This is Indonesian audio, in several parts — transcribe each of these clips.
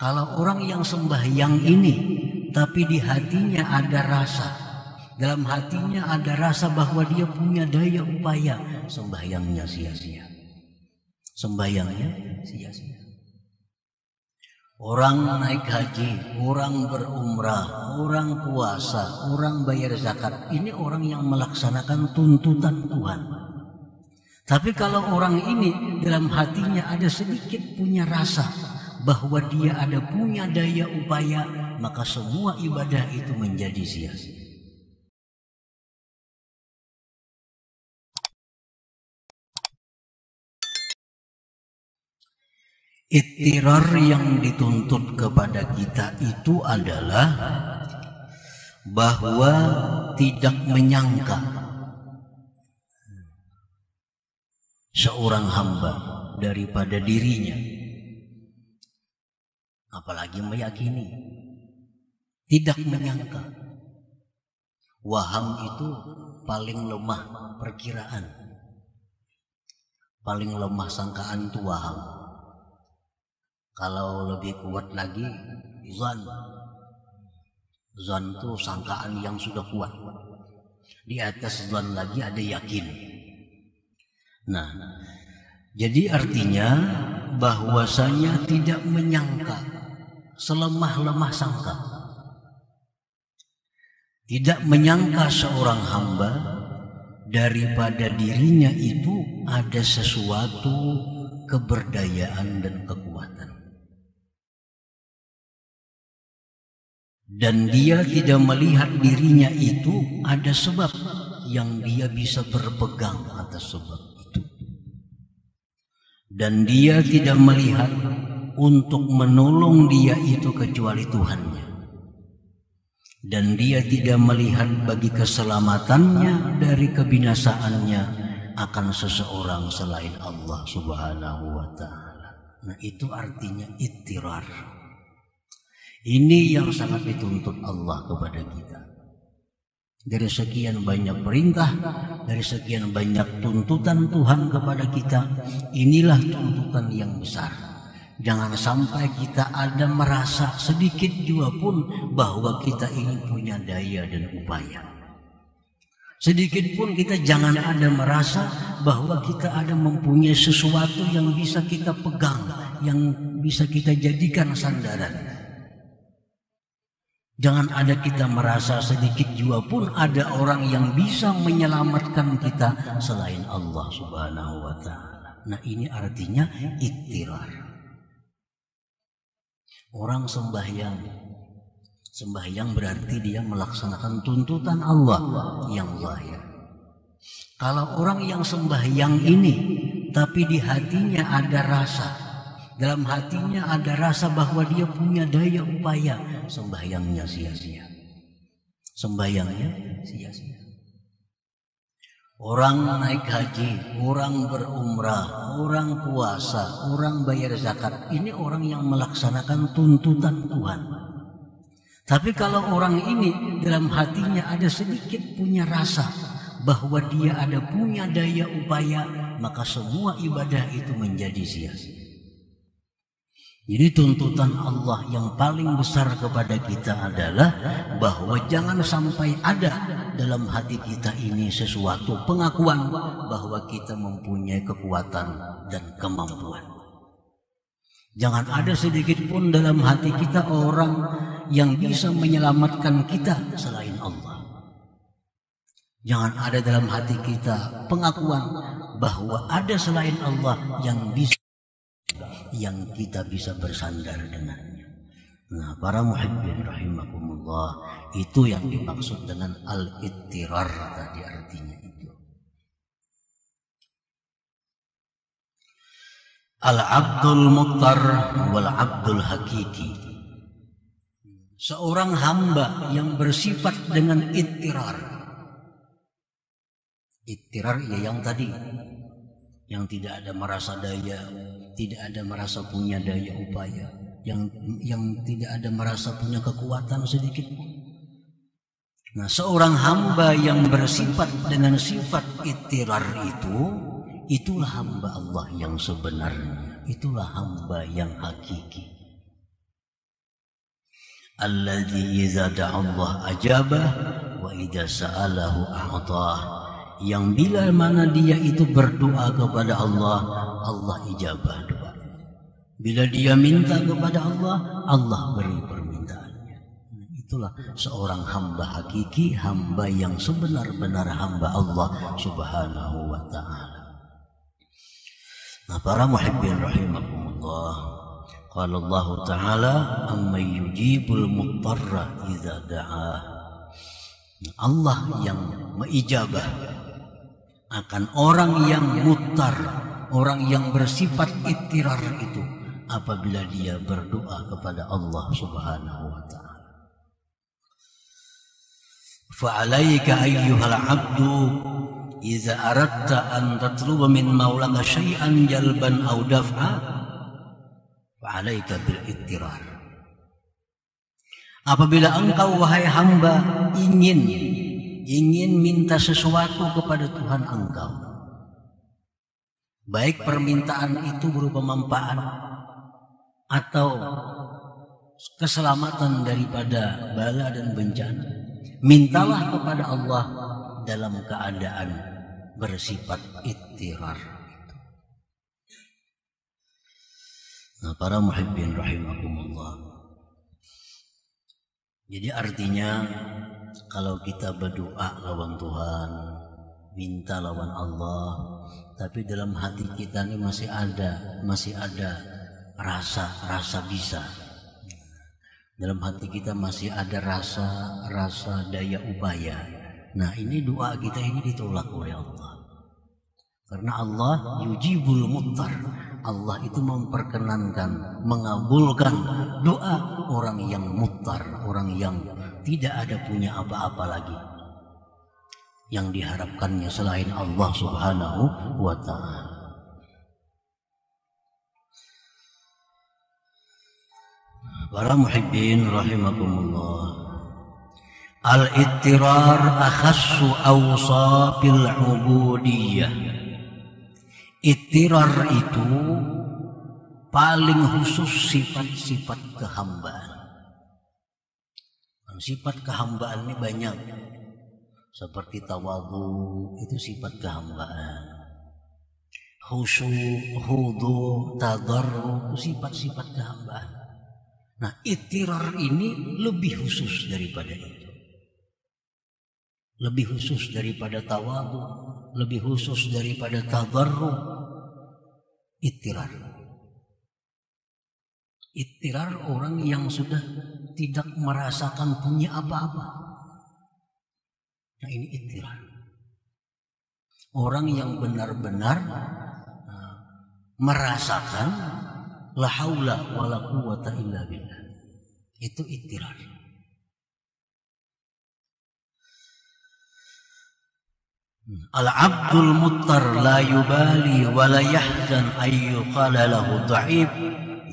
Kalau orang yang sembahyang ini, tapi di hatinya ada rasa, dalam hatinya ada rasa bahwa dia punya daya upaya, sembahyangnya sia-sia. Sembahyangnya sia-sia. Orang naik haji, orang berumrah, orang puasa, orang bayar zakat, ini orang yang melaksanakan tuntutan Tuhan. Tapi kalau orang ini dalam hatinya ada sedikit punya rasa bahwa dia ada punya daya upaya, maka semua ibadah itu menjadi sia-sia. Ittirar yang dituntut kepada kita itu adalah bahwa tidak menyangka seorang hamba daripada dirinya, apalagi meyakini, tidak menyangka. Waham itu paling lemah perkiraan, paling lemah sangkaan itu waham. Kalau lebih kuat lagi zon itu sangkaan yang sudah kuat. Di atas zon lagi ada yakin. Nah, jadi artinya bahwasanya tidak menyangka, selemah-lemah sangka. Tidak menyangka seorang hamba daripada dirinya itu ada sesuatu keberdayaan dan kekuatan. Dan dia tidak melihat dirinya itu ada sebab yang dia bisa berpegang atas sebab itu. Dan dia tidak melihat untuk menolong dia itu kecuali Tuhannya. Dan dia tidak melihat bagi keselamatannya dari kebinasaannya akan seseorang selain Allah Subhanahu wa ta'ala. Nah, itu artinya ittirar. Ini yang sangat dituntut Allah kepada kita. Dari sekian banyak perintah, dari sekian banyak tuntutan Tuhan kepada kita, inilah tuntutan yang besar. Jangan sampai kita ada merasa sedikit juga pun bahwa kita ini punya daya dan upaya. Sedikit pun kita jangan ada merasa bahwa kita ada mempunyai sesuatu yang bisa kita pegang, yang bisa kita jadikan sandaran. Jangan ada kita merasa sedikit juga pun ada orang yang bisa menyelamatkan kita selain Allah Subhanahu wa ta'ala. Nah, ini artinya ittirar. Orang sembahyang berarti dia melaksanakan tuntutan Allah yang zahir. Kalau orang yang sembahyang ini tapi di hatinya ada rasa, dalam hatinya ada rasa bahwa dia punya daya upaya, sembahyangnya sia-sia. Sembahyangnya sia-sia. Orang naik haji, orang berumrah, orang puasa, orang bayar zakat, ini orang yang melaksanakan tuntutan Tuhan. Tapi kalau orang ini dalam hatinya ada sedikit punya rasa bahwa dia ada punya daya upaya, maka semua ibadah itu menjadi sia-sia. Jadi tuntutan Allah yang paling besar kepada kita adalah bahwa jangan sampai ada dalam hati kita ini sesuatu pengakuan bahwa kita mempunyai kekuatan dan kemampuan. Jangan ada sedikit pun dalam hati kita orang yang bisa menyelamatkan kita selain Allah. Jangan ada dalam hati kita pengakuan bahwa ada selain Allah yang kita bisa bersandar dengannya. Nah, para muhibbin rahimakumullah, itu yang dimaksud dengan al-ittirar tadi, artinya itu. Al-abdul muttar wal abdul hakiki. Seorang hamba yang bersifat dengan ittirar. Ittirar ya yang tadi, yang tidak ada merasa daya, tidak ada merasa punya daya upaya, yang tidak ada merasa punya kekuatan sedikit pun. Nah, seorang hamba yang bersifat dengan sifat ittirar itu, itulah hamba Allah yang sebenarnya, itulah hamba yang hakiki. alladzi idza da'allah ajabah wa idza sa'alahu a'tah, yang bila mana dia itu berdoa kepada Allah, Allah ijabah doa. Bila dia minta kepada Allah, Allah beri permintaannya. Itulah seorang hamba hakiki, hamba yang sebenar-benar hamba Allah Subhanahu wa ta'ala. Nah, para muhibbin rahimakumullah, qala Allah ta'ala amman yujibul muttarra idza da'ah. Allah yang mengijabah akan orang yang muttar, orang yang bersifat ittirar itu apabila dia berdoa kepada Allah Subhanahu wa ta'ala. Fa'alaika ayyuhal 'abdu idza aradta an tatluba min maulaka syai'an jalban aw daf'a fa'alaika bil ittirar. Apabila engkau wahai hamba ingin minta sesuatu kepada Tuhan engkau, baik permintaan itu berupa manfaat atau keselamatan daripada bala dan bencana, mintalah kepada Allah dalam keadaan bersifat ittirar. Nah, para muhibbin rahimakumullah, jadi artinya kalau kita berdoa lawan Tuhan, minta lawan Allah, tapi dalam hati kita ini masih ada rasa bisa. Dalam hati kita masih ada rasa daya upaya. Nah, ini doa kita ini ditolak oleh Allah. Karena Allah yujibul muttar. Allah itu memperkenankan, mengabulkan doa orang yang muttar, orang yang tidak ada punya apa-apa lagi yang diharapkannya selain Allah Subhanahu wa ta'ala. Para muhibbin rahimakumullah, al-ittirar akhassu awsafil ubudiyah. Ittirar itu paling khusus sifat-sifat kehambaan. Sifat kehambaan ini banyak, seperti tawadhu itu sifat kehambaan, khusyuk, khudu, tadarru itu sifat-sifat kehambaan. Nah, ittirar ini lebih khusus daripada itu, lebih khusus daripada tawadhu, lebih khusus daripada tadarru. Ittirar orang yang sudah tidak merasakan punya apa-apa. Nah, ini ittirar. Orang yang benar-benar merasakan la haula wala quwata illa billah. Itu ittirar. Al-abdul muttar la yubali wa la yahzan ayyu qala lahu dha'if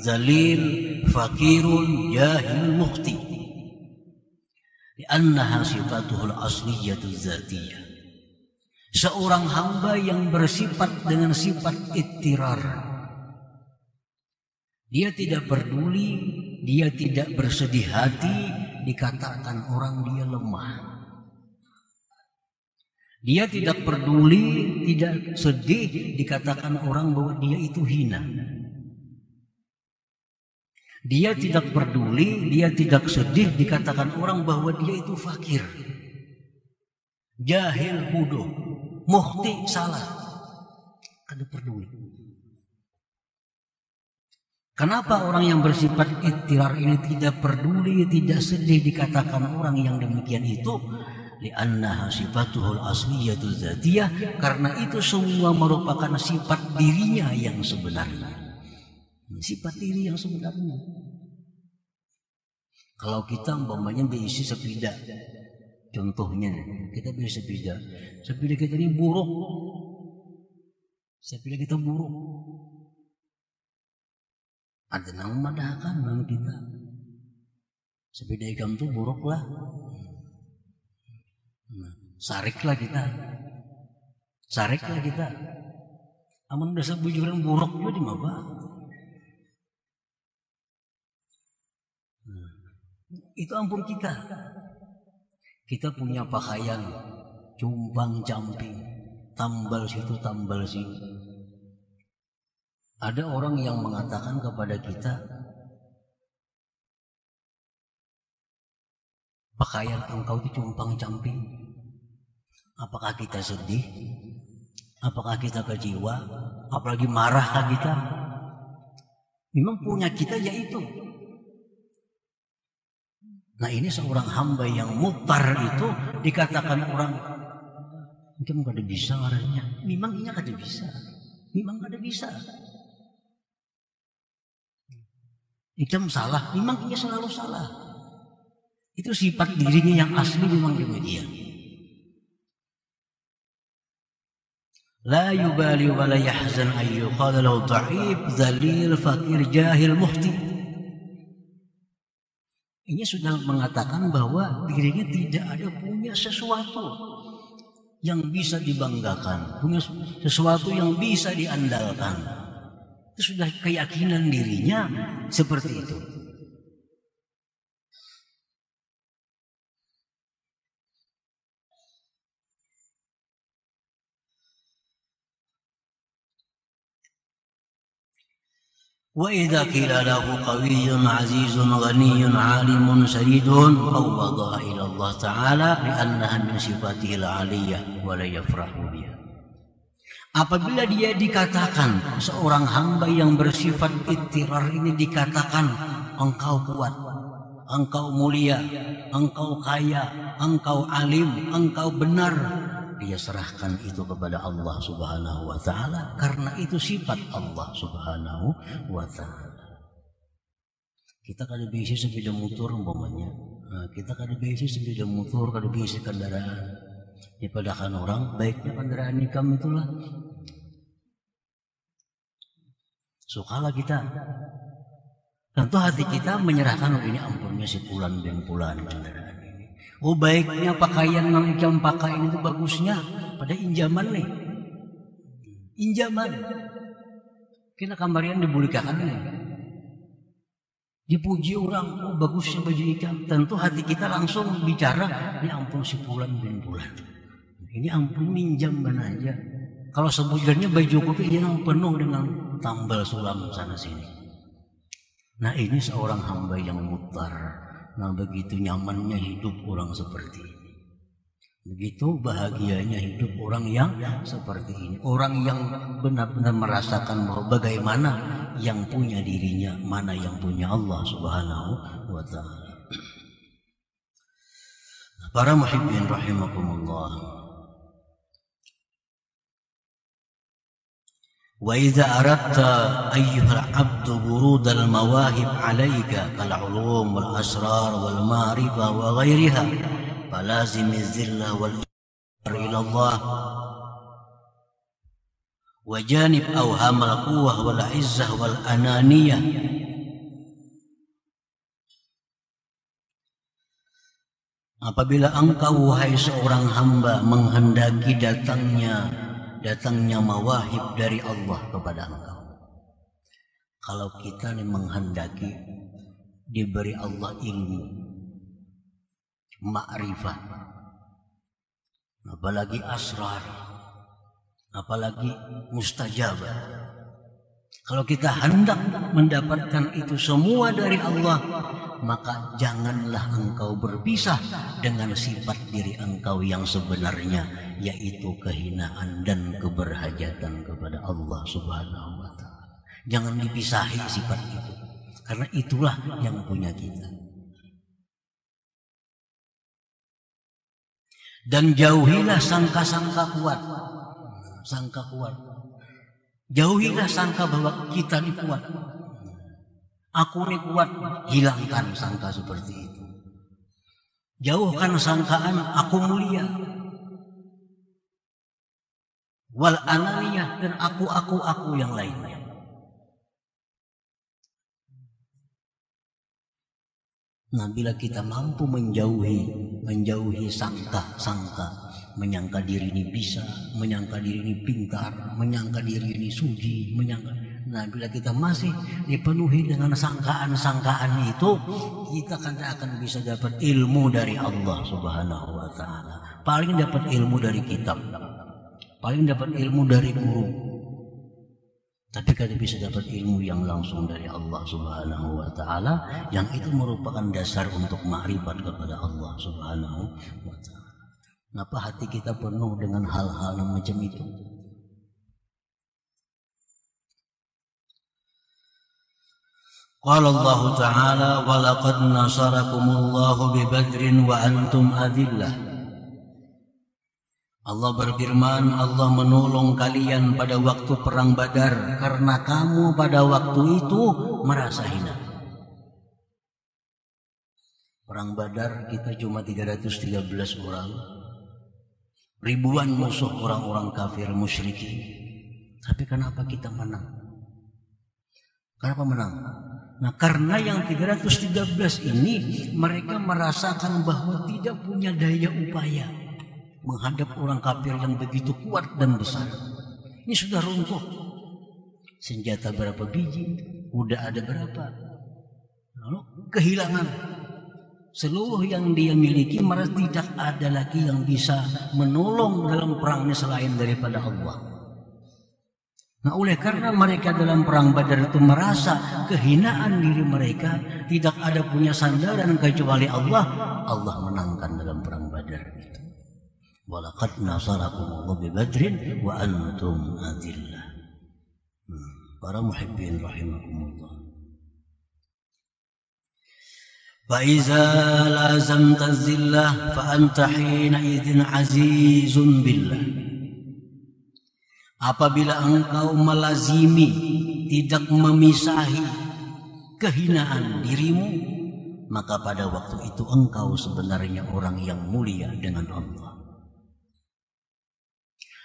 zalil fakirun jahil mukhti li'annaha sifatuhul asliyatu zatiyah. Seorang hamba yang bersifat dengan sifat ittirar, dia tidak peduli, dia tidak bersedih hati dikatakan orang dia lemah. Dia tidak peduli, tidak sedih dikatakan orang bahwa dia itu hina. Dia tidak peduli, dia tidak sedih dikatakan orang bahwa dia itu fakir, jahil, bodoh, mukhti, salah. Kada peduli. Kenapa orang yang bersifat ittirar ini tidak peduli, tidak sedih dikatakan orang yang demikian itu? Li'annaha sifatuhul asliyatu zatiyah, karena itu semua merupakan sifat dirinya yang sebenarnya. Sifat diri yang sebenarnya. Kalau kita umpamanya berisi sepeda, contohnya kita beli sepeda kita ini buruk, sepeda kita buruk, ada yang memadahkan dengan kita. Sepeda ikam itu buruk lah. Sariklah kita. Aman dasar bujuran buruk juga di maba. Itu ampun kita. Kita punya pakaian cumpang camping, tambal situ tambal sini. Ada orang yang mengatakan kepada kita, pakaian engkau itu cumpang camping. Apakah kita sedih? Apakah kita kecewa? Apalagi marahkah kita? Memang punya kita yaitu. Nah ini seorang hamba yang mutar itu dikatakan orang, mungkin gak ada bisa orangnya. Memang ini gak ada bisa. Memang gak ada bisa. Ikam salah, memang ini selalu salah. Itu sifat dirinya yang asli memang demikian. La yubali wa la yahzan ayyu qala lahu dha'if, dhalil, fakir, jahil, muhti. Ini sudah mengatakan bahwa dirinya tidak ada punya sesuatu yang bisa dibanggakan, punya sesuatu yang bisa diandalkan. Itu sudah keyakinan dirinya seperti itu. وإذا قيل له قوي عزيز غني عالم شديد فوضها إلى الله تعالى لأنها من صفاته العالية ولا يفرح بها. Apabila dia dikatakan seorang hamba yang bersifat ittirar ini dikatakan engkau kuat, engkau mulia, engkau kaya, engkau alim, engkau benar, dia serahkan itu kepada Allah Subhanahu wa taala karena itu sifat Allah Subhanahu wa taala. Kita kada bisa sepeda motor umpamanya. Nah, kita kada bisa sepeda motor, kada bisa kendaraan. Dipadakan orang baiknya kendaraan nikam itulah. Sukalah kita. Tentu hati kita menyerahkan ini ampunnya si pulan dan pulan kendaraan. Oh baiknya pakaian yang ikam pakai ini tuh bagusnya pada injaman nih. Injaman. Kena kambarian dibulikakan nih. Dipuji orang, oh bagusnya baju ikam. Tentu hati kita langsung bicara, ini ampun si pulan bin pulan. Ini ampun minjam mana aja. Kalau sebenarnya baju kopi ini penuh dengan tambal sulam sana sini. Nah ini seorang hamba yang mutar. Nah begitu nyamannya hidup orang seperti ini. Begitu bahagianya hidup orang yang seperti ini. Orang yang benar-benar merasakan bahwa bagaimana yang punya dirinya, mana yang punya Allah Subhanahu wa ta'ala. Para muhibbin rahimakumullah. وإذا أردت أيها العبد ورود المواهب عليك كالعلوم والأسرار والمعرفة وغيرها فلازم الذلة والإقرار إلى الله وجانب أوهام القوة والعزة والأنانية. Apabila engkau wahai seorang hamba menghendaki datangnya mawahib dari Allah kepada engkau. Kalau kita nih menghendaki diberi Allah ilmu, ma'rifat, apalagi asrar, apalagi mustajabah. Kalau kita hendak mendapatkan itu semua dari Allah, maka janganlah engkau berpisah dengan sifat diri engkau yang sebenarnya, yaitu kehinaan dan keberhajatan kepada Allah Subhanahu wa ta'ala. Jangan dipisahi sifat itu, karena itulah yang punya kita. Dan jauhilah sangka-sangka kuat. Sangka kuat. Jauhilah sangka bahwa kita ini kuat. Aku ini kuat, hilangkan sangka seperti itu. Jauhkan sangkaan aku mulia. Wal ananiyah, dan aku yang lainnya. Nah, bila kita mampu menjauhi sangka, menyangka diri ini bisa, menyangka diri ini pintar, menyangka diri ini suci, Nah, bila kita masih dipenuhi dengan sangkaan-sangkaan itu, kita akan bisa dapat ilmu dari Allah Subhanahu wa taala. Paling dapat ilmu dari kitab. Paling dapat ilmu dari guru. Tapi kada bisa dapat ilmu yang langsung dari Allah Subhanahu wa taala, yang itu merupakan dasar untuk makrifat kepada Allah Subhanahu wa taala. Kenapa hati kita penuh dengan hal-hal macam itu? Qala Allah Ta'ala wa laqad nasarakumullahu bi Badrin wa antum adillah. Allah berfirman, Allah menolong kalian pada waktu perang Badar karena kamu pada waktu itu merasa hina. Perang Badar kita cuma 313 orang. Ribuan musuh orang-orang kafir musyrikin. Tapi kenapa kita menang? Kenapa menang? Nah, karena yang 313 ini mereka merasakan bahwa tidak punya daya upaya menghadap orang kafir yang begitu kuat dan besar. Ini sudah runtuh. Senjata berapa biji, kuda ada berapa. Lalu kehilangan seluruh yang dia miliki, merasa tidak ada lagi yang bisa menolong dalam perang ini selain daripada Allah. Nah, oleh karena mereka dalam perang Badar itu merasa kehinaan diri mereka, tidak ada punya sandaran kecuali Allah, Allah menangkan dalam perang Badar itu. Walaqad nasarakumullahu bi Badrin wa antum adillah. Para muhibbin rahimakumullah. Fa iza lazamta zillah fa anta hina idzin azizun billah. Apabila engkau melazimi, tidak memisahi kehinaan dirimu, maka pada waktu itu engkau sebenarnya orang yang mulia dengan Allah.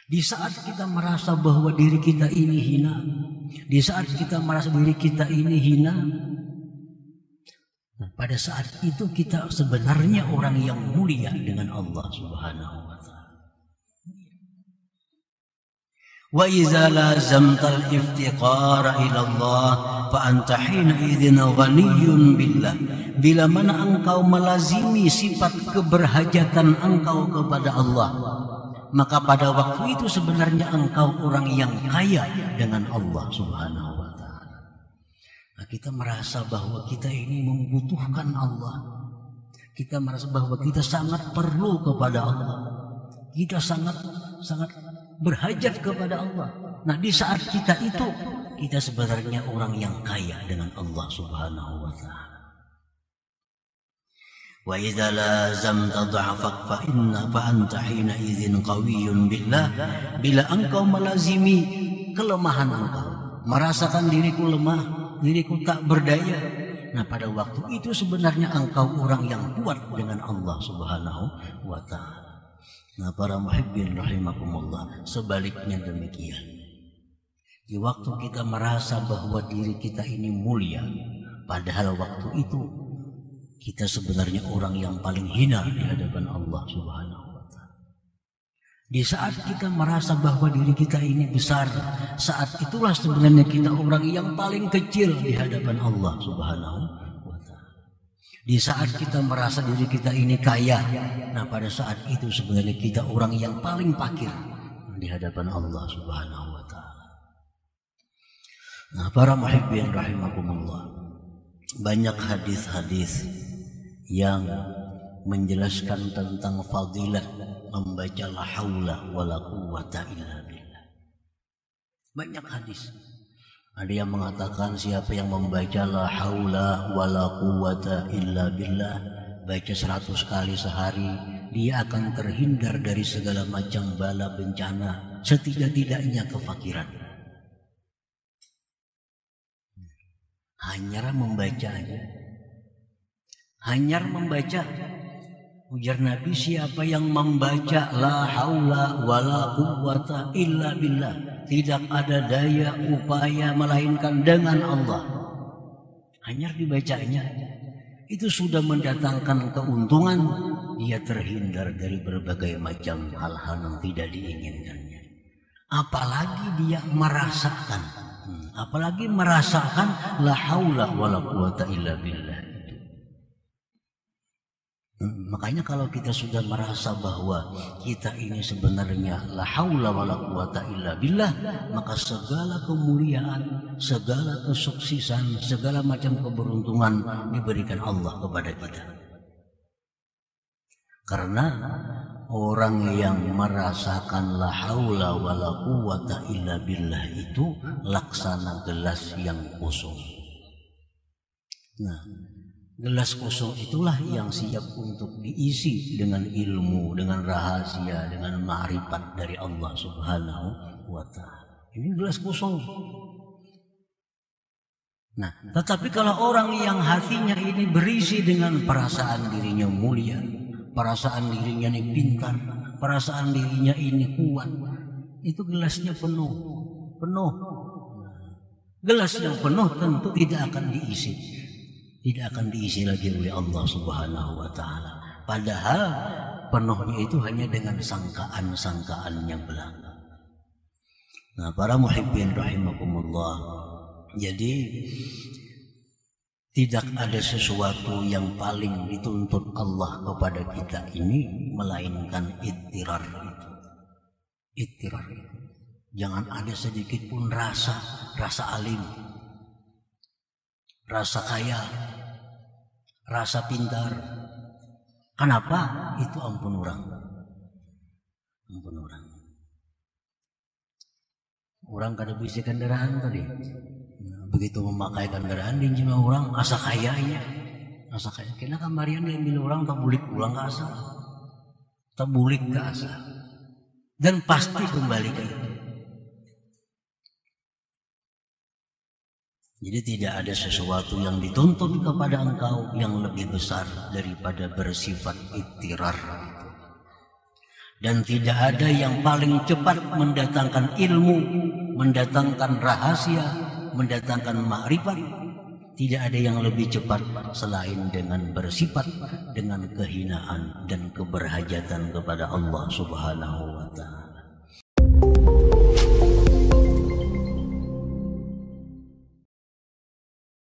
Di saat kita merasa bahwa diri kita ini hina, di saat kita merasa diri kita ini hina, pada saat itu kita sebenarnya orang yang mulia dengan Allah Subhanahu wa taala. Wa iza lazamtal iftiqara ila Allah fa anta hina idzin ghaniyyun billah. Bila mana engkau melazimi sifat keberhajatan engkau kepada Allah, maka pada waktu itu sebenarnya engkau orang yang kaya dengan Allah Subhanahu wa taala. Nah, kita merasa bahwa kita ini membutuhkan Allah. Kita merasa bahwa kita sangat perlu kepada Allah. Kita sangat berhajat kepada Allah. Nah, di saat kita itu, kita sebenarnya orang yang kaya dengan Allah Subhanahu wa taala. Wa idza lazamta dha'fak fa anta hina idzin qawiyyun billah. Bila engkau melazimi kelemahan engkau, merasakan diriku lemah, diriku tak berdaya, nah pada waktu itu sebenarnya engkau orang yang kuat dengan Allah Subhanahu wa taala. Nah, para muhibbin rahimakumullah, sebaliknya demikian. Di waktu kita merasa bahwa diri kita ini mulia, padahal waktu itu kita sebenarnya orang yang paling hina di hadapan Allah Subhanahu wa taala. Di saat kita merasa bahwa diri kita ini besar, saat itulah sebenarnya kita orang yang paling kecil di hadapan Allah Subhanahu wa taala. Di saat kita merasa diri kita ini kaya, nah pada saat itu sebenarnya kita orang yang paling fakir di hadapan Allah Subhanahu wa taala. Nah, para muhibbin rahimakumullah, banyak hadis-hadis yang menjelaskan tentang fadilat membaca la haula wala quwwata illa billah. Banyak hadis. Ada yang mengatakan siapa yang membaca la haula wala quwwata illa billah, baca 100 kali sehari, dia akan terhindar dari segala macam bala bencana, setidak-tidaknya kefakiran. Hanya membaca aja. Hanya membaca. Ujar Nabi, siapa yang membaca la haula wala quwwata illa billah, tidak ada daya upaya melainkan dengan Allah, hanya dibacanya, itu sudah mendatangkan keuntungan. Dia terhindar dari berbagai macam hal-hal yang tidak diinginkannya. Apalagi dia merasakan, apalagi merasakan la haula wala quwata illa billah. Makanya kalau kita sudah merasa bahwa kita ini sebenarnya la haula wala quwata illa billah, maka segala kemuliaan, segala kesuksesan, segala macam keberuntungan diberikan Allah kepada kita. Karena orang yang merasakan la haula wala quwata illa billah itu laksana gelas yang kosong. Nah, gelas kosong itulah yang siap untuk diisi dengan ilmu, dengan rahasia, dengan ma'rifat dari Allah Subhanahu wa ta'ala. Ini gelas kosong. Nah, tetapi kalau orang yang hatinya ini berisi dengan perasaan dirinya mulia, perasaan dirinya ini pintar, perasaan dirinya ini kuat, itu gelasnya penuh. Nah, gelas yang penuh tentu tidak akan diisi. Tidak akan diisi lagi oleh Allah Subhanahu wa ta'ala. Padahal penuhnya itu hanya dengan sangkaan-sangkaannya belaka. Nah, para muhibbin rahimakumullah, jadi tidak ada sesuatu yang paling dituntut Allah kepada kita ini melainkan ittirar itu. Ittirar itu. Jangan ada sedikit pun rasa alim, rasa kaya, rasa pintar. Kenapa? Itu ampun orang. Ampun orang. Orang kada bisa kendaraan tadi. Nah, begitu memakai kendaraan di jima orang asa kayanya. Asa kaya. Kena kamarian diambil orang tak bulik pulang ke asa. Tak bulik ke asa. Dan pasti kembali ke itu. Jadi tidak ada sesuatu yang dituntut kepada engkau yang lebih besar daripada bersifat ittirar itu. Dan tidak ada yang paling cepat mendatangkan ilmu, mendatangkan rahasia, mendatangkan ma'rifat. Tidak ada yang lebih cepat selain dengan bersifat dengan kehinaan dan keberhajatan kepada Allah Subhanahu wa ta'ala.